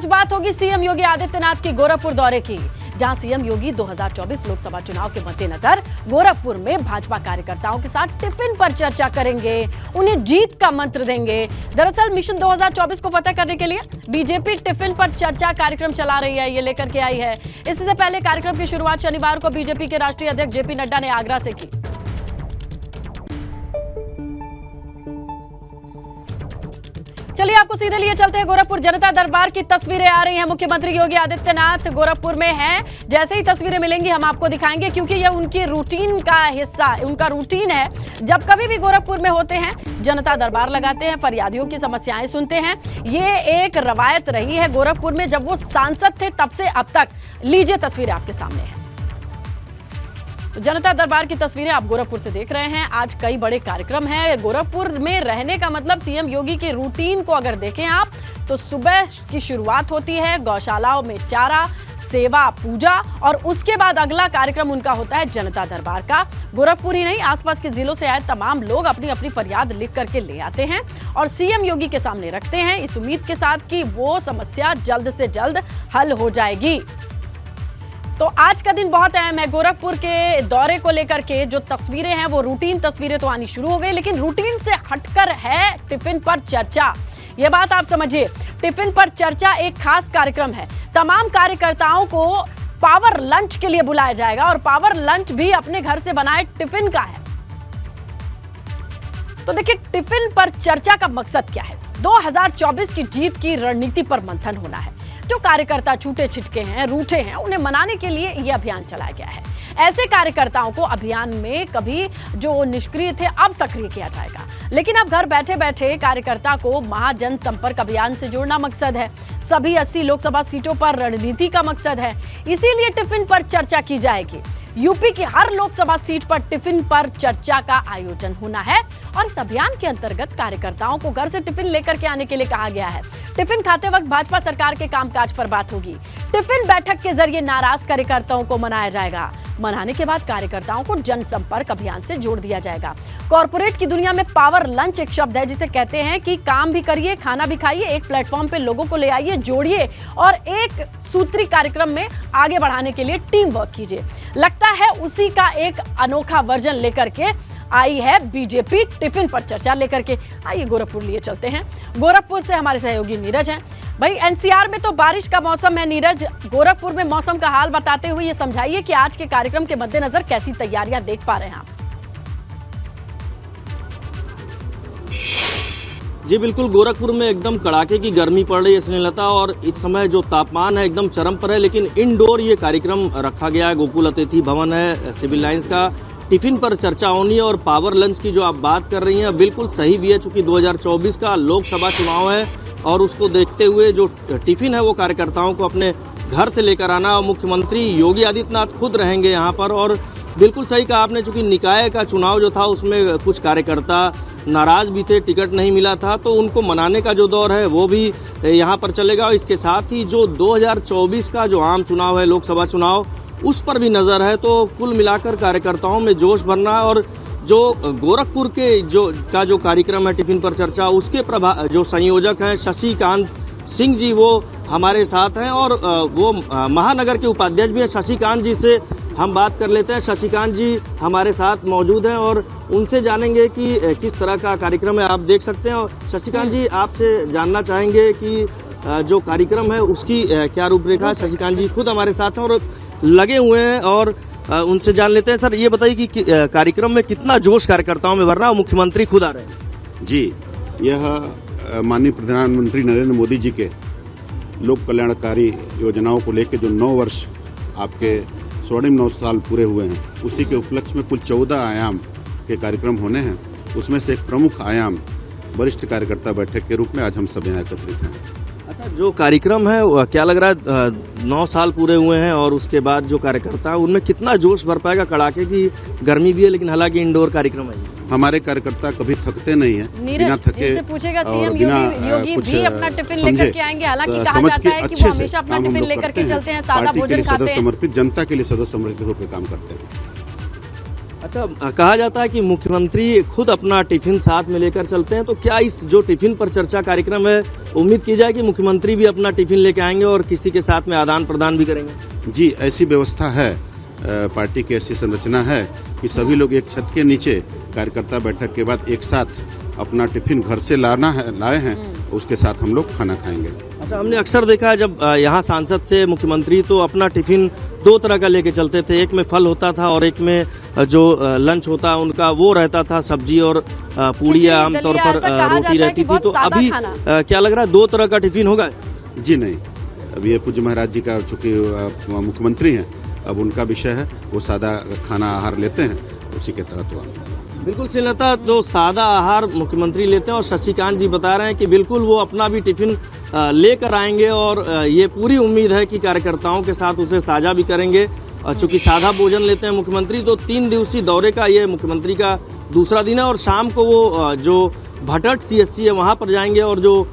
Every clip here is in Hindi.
आज बात होगी सीएम योगी आदित्यनाथ की गोरखपुर दौरे की, जहां सीएम योगी 2024 लोकसभा चुनाव के मद्देनजर गोरखपुर में भाजपा कार्यकर्ताओं के साथ टिफिन पर चर्चा करेंगे, उन्हें जीत का मंत्र देंगे। दरअसल मिशन 2024 को फतेह करने के लिए बीजेपी टिफिन पर चर्चा कार्यक्रम चला रही है, ये लेकर के आई है। इससे पहले कार्यक्रम की शुरुआत शनिवार को बीजेपी के राष्ट्रीय अध्यक्ष जेपी नड्डा ने आगरा से की। चलिए आपको सीधे लिए चलते हैं गोरखपुर जनता दरबार की तस्वीरें आ रही हैं। मुख्यमंत्री योगी आदित्यनाथ गोरखपुर में हैं। जैसे ही तस्वीरें मिलेंगी हम आपको दिखाएंगे, क्योंकि यह उनकी रूटीन का हिस्सा, उनका रूटीन है। जब कभी भी गोरखपुर में होते हैं जनता दरबार लगाते हैं, फरियादियों की समस्याएं सुनते हैं। ये एक रवायत रही है गोरखपुर में, जब वो सांसद थे तब से अब तक। लीजिए तस्वीरें आपके सामने हैं। तो जनता दरबार की तस्वीरें आप गोरखपुर से देख रहे हैं। आज कई बड़े कार्यक्रम हैं गोरखपुर में। रहने का मतलब सीएम योगी की रूटीन को अगर देखें आप, तो सुबह की शुरुआत होती है गौशालाओं में चारा, सेवा, पूजा, और उसके बाद अगला कार्यक्रम उनका होता है जनता दरबार का। गोरखपुर ही नहीं, आसपास के जिलों से आए तमाम लोग अपनी अपनी फरियाद लिख करके ले आते हैं और सीएम योगी के सामने रखते हैं, इस उम्मीद के साथ कि वो समस्या जल्द से जल्द हल हो जाएगी। तो आज का दिन बहुत अहम है। गोरखपुर के दौरे को लेकर के जो तस्वीरें हैं वो रूटीन तस्वीरें तो आनी शुरू हो गई, लेकिन रूटीन से हटकर है टिफिन पर चर्चा। ये बात आप समझिए, टिफिन पर चर्चा एक खास कार्यक्रम है। तमाम कार्यकर्ताओं को पावर लंच के लिए बुलाया जाएगा और पावर लंच भी अपने घर से बनाए टिफिन का है। तो देखिए, टिफिन पर चर्चा का मकसद क्या है? 2024 की जीत की रणनीति पर मंथन होना है। जो कार्यकर्ता छूटे छिटके हैं, रूठे हैं, उन्हें मनाने के लिए यह अभियान चलाया गया है। ऐसे कार्यकर्ताओं को अभियान में कभी जो निष्क्रिय थे अब सक्रिय किया जाएगा, लेकिन अब घर बैठे बैठे कार्यकर्ता को महाजन संपर्क अभियान से जोड़ना मकसद है। सभी 80 लोकसभा सीटों पर रणनीति का मकसद है, इसीलिए टिफिन पर चर्चा की जाएगी। यूपी की हर लोकसभा सीट पर टिफिन पर चर्चा का आयोजन होना है और इस अभियान के अंतर्गत कार्यकर्ताओं को घर से टिफिन लेकर के आने के लिए कहा गया है। टिफिन खाते वक्त भाजपा सरकार के कामकाज पर बात होगी। टिफिन बैठक के जरिए नाराज कार्यकर्ताओं को मनाया जाएगा। मनाने के बाद कार्यकर्ताओं को जनसंपर्क अभियान से जोड़ दिया जाएगा। कॉर्पोरेट की दुनिया में पावर लंच एक शब्द है जिसे कहते हैं कि काम भी करिए, खाना भी खाइए, एक प्लेटफॉर्म पे लोगों को ले आइए, जोड़िए और एक सूत्री कार्यक्रम में आगे बढ़ाने के लिए टीम वर्क कीजिए। लगता है उसी का एक अनोखा वर्जन लेकर के आई है बीजेपी टिफिन पर चर्चा लेकर के। आइए गोरखपुर लिए चलते हैं। गोरखपुर से हमारे सहयोगी नीरज हैं। भाई, एनसीआर में तो बारिश का मौसम है। नीरज, गोरखपुर में मौसम का हाल बताते हुए ये समझाइए कि आज के कार्यक्रम के मद्देनजर कैसी तैयारियां देख पा रहे हैं आप? जी बिल्कुल, गोरखपुर में एकदम कड़ाके की गर्मी पड़ रही है स्नेहलता, और इस समय जो तापमान है एकदम चरम पर है। लेकिन इंडोर ये कार्यक्रम रखा गया है, गोकुल अतिथि भवन है सिविल लाइंस का। टिफिन पर चर्चा होनी है और पावर लंच की जो आप बात कर रही हैं बिल्कुल सही भी है, चूंकि 2024 का लोकसभा चुनाव है और उसको देखते हुए जो टिफिन है वो कार्यकर्ताओं को अपने घर से लेकर आना। और मुख्यमंत्री योगी आदित्यनाथ खुद रहेंगे यहाँ पर। और बिल्कुल सही कहा आपने, चूंकि निकाय का चुनाव जो था उसमें कुछ कार्यकर्ता नाराज भी थे, टिकट नहीं मिला था, तो उनको मनाने का जो दौर है वो भी यहाँ पर चलेगा। और इसके साथ ही जो 2024 का जो आम चुनाव है, लोकसभा चुनाव, उस पर भी नजर है। तो कुल मिलाकर कार्यकर्ताओं में जोश भरना। और जो गोरखपुर के जो कार्यक्रम है टिफिन पर चर्चा, उसके जो संयोजक हैं शशिकांत सिंह जी, वो हमारे साथ हैं और वो महानगर के उपाध्यक्ष भी हैं। शशिकांत जी से हम बात कर लेते हैं। शशिकांत जी हमारे साथ मौजूद हैं और उनसे जानेंगे कि किस तरह का कार्यक्रम है, आप देख सकते हैं। और शशिकांत जी, आपसे जानना चाहेंगे कि जो कार्यक्रम है उसकी क्या रूपरेखा। शशिकांत जी खुद हमारे साथ हैं और लगे हुए हैं और उनसे जान लेते हैं। सर, ये बताइए कि कार्यक्रम में कितना जोश कार्यकर्ताओं में भर रहा है, मुख्यमंत्री खुद आ रहे हैं? जी, यह माननीय प्रधानमंत्री नरेंद्र मोदी जी के लोक कल्याणकारी योजनाओं को लेकर जो 9 वर्ष आपके स्वर्णिम 9 साल पूरे हुए हैं, उसी के उपलक्ष्य में कुल 14 आयाम के कार्यक्रम होने हैं। उसमें से एक प्रमुख आयाम वरिष्ठ कार्यकर्ता बैठक के रूप में आज हम सब यहाँ एकत्रित हैं। अच्छा, जो कार्यक्रम है क्या लग रहा है 9 साल पूरे हुए हैं और उसके बाद जो कार्यकर्ता है उनमें कितना जोश भर पाएगा? कड़ाके की गर्मी भी है, लेकिन हालांकि इंडोर कार्यक्रम है। हमारे कार्यकर्ता कभी थकते नहीं हैं, बिना थके पूछेगा और सीएम बिना योगी कुछ भी अपना टिफिन लेकर के आएंगे। हालांकि कहा जाता है कि वो हमेशा अपना टिफिन लेकर के चलते हैं, सादा भोजन खाते हैं। समर्पित, जनता के लिए सदा समर्पित होकर काम करते हैं। अच्छा, कहा जाता है कि मुख्यमंत्री खुद अपना टिफिन साथ में लेकर चलते हैं, तो क्या इस जो टिफिन पर चर्चा कार्यक्रम है, उम्मीद की जाए कि मुख्यमंत्री भी अपना टिफिन लेके आएंगे और किसी के साथ में आदान प्रदान भी करेंगे? जी, ऐसी व्यवस्था है, पार्टी की ऐसी संरचना है कि सभी लोग एक छत के नीचे कार्यकर्ता बैठक के बाद एक साथ अपना टिफिन घर से लाए हैं, उसके साथ हम लोग खाना खाएंगे। अच्छा, हमने अक्सर देखा है जब यहाँ सांसद थे मुख्यमंत्री, तो अपना टिफिन दो तरह का लेके चलते थे, एक में फल होता था और एक में जो लंच होता उनका वो रहता था, सब्जी और पूड़ी या आमतौर पर रोटी रहती थी। तो अभी क्या लग रहा है, दो तरह का टिफिन होगा? जी नहीं, अब ये पूज्य महाराज जी का चूंकि मुख्यमंत्री हैं, अब उनका विषय है, वो सादा खाना आहार लेते हैं, उसी के तहत हुआ। बिल्कुल श्रीलता, तो सादा आहार मुख्यमंत्री लेते हैं और शशिकांत जी बता रहे हैं कि बिल्कुल वो अपना भी टिफिन लेकर आएंगे और ये पूरी उम्मीद है कि कार्यकर्ताओं के साथ उसे साझा भी करेंगे। चूंकि सादा भोजन लेते हैं मुख्यमंत्री, तो 3 दिवसीय दौरे का ये मुख्यमंत्री का दूसरा दिन है और शाम को वो जो भटट CSC है वहाँ पर जाएंगे और जो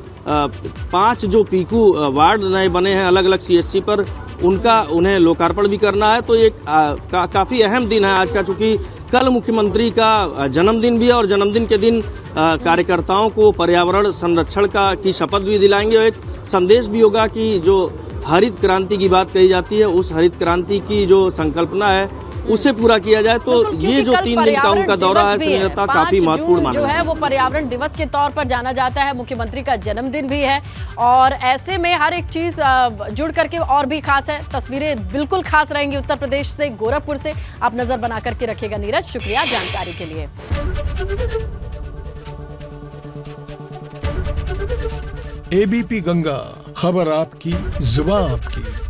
5 जो पीकू वार्ड नए बने हैं अलग अलग CSC पर, उनका उन्हें लोकार्पण भी करना है। तो ये काफ़ी अहम दिन है आज का, चूँकि कल मुख्यमंत्री का जन्मदिन भी है और जन्मदिन के दिन कार्यकर्ताओं को पर्यावरण संरक्षण की शपथ भी दिलाएंगे और एक संदेश भी होगा कि जो हरित क्रांति की बात कही जाती है, उस हरित क्रांति की जो संकल्पना है उसे पूरा किया जाए। तो ये जो 3 दिन का उनका दौरा है श्रीलता, काफी महत्वपूर्ण माना जो है वो पर्यावरण दिवस के तौर पर जाना जाता है। मुख्यमंत्री का जन्मदिन भी है और ऐसे में हर एक चीज जुड़ करके और भी खास है। तस्वीरें बिल्कुल खास रहेंगी उत्तर प्रदेश से, गोरखपुर से। आप नजर बना करके रखिएगा। नीरज, शुक्रिया जानकारी के लिए। ABP गंगा, खबर आपकी, जुबान आपकी।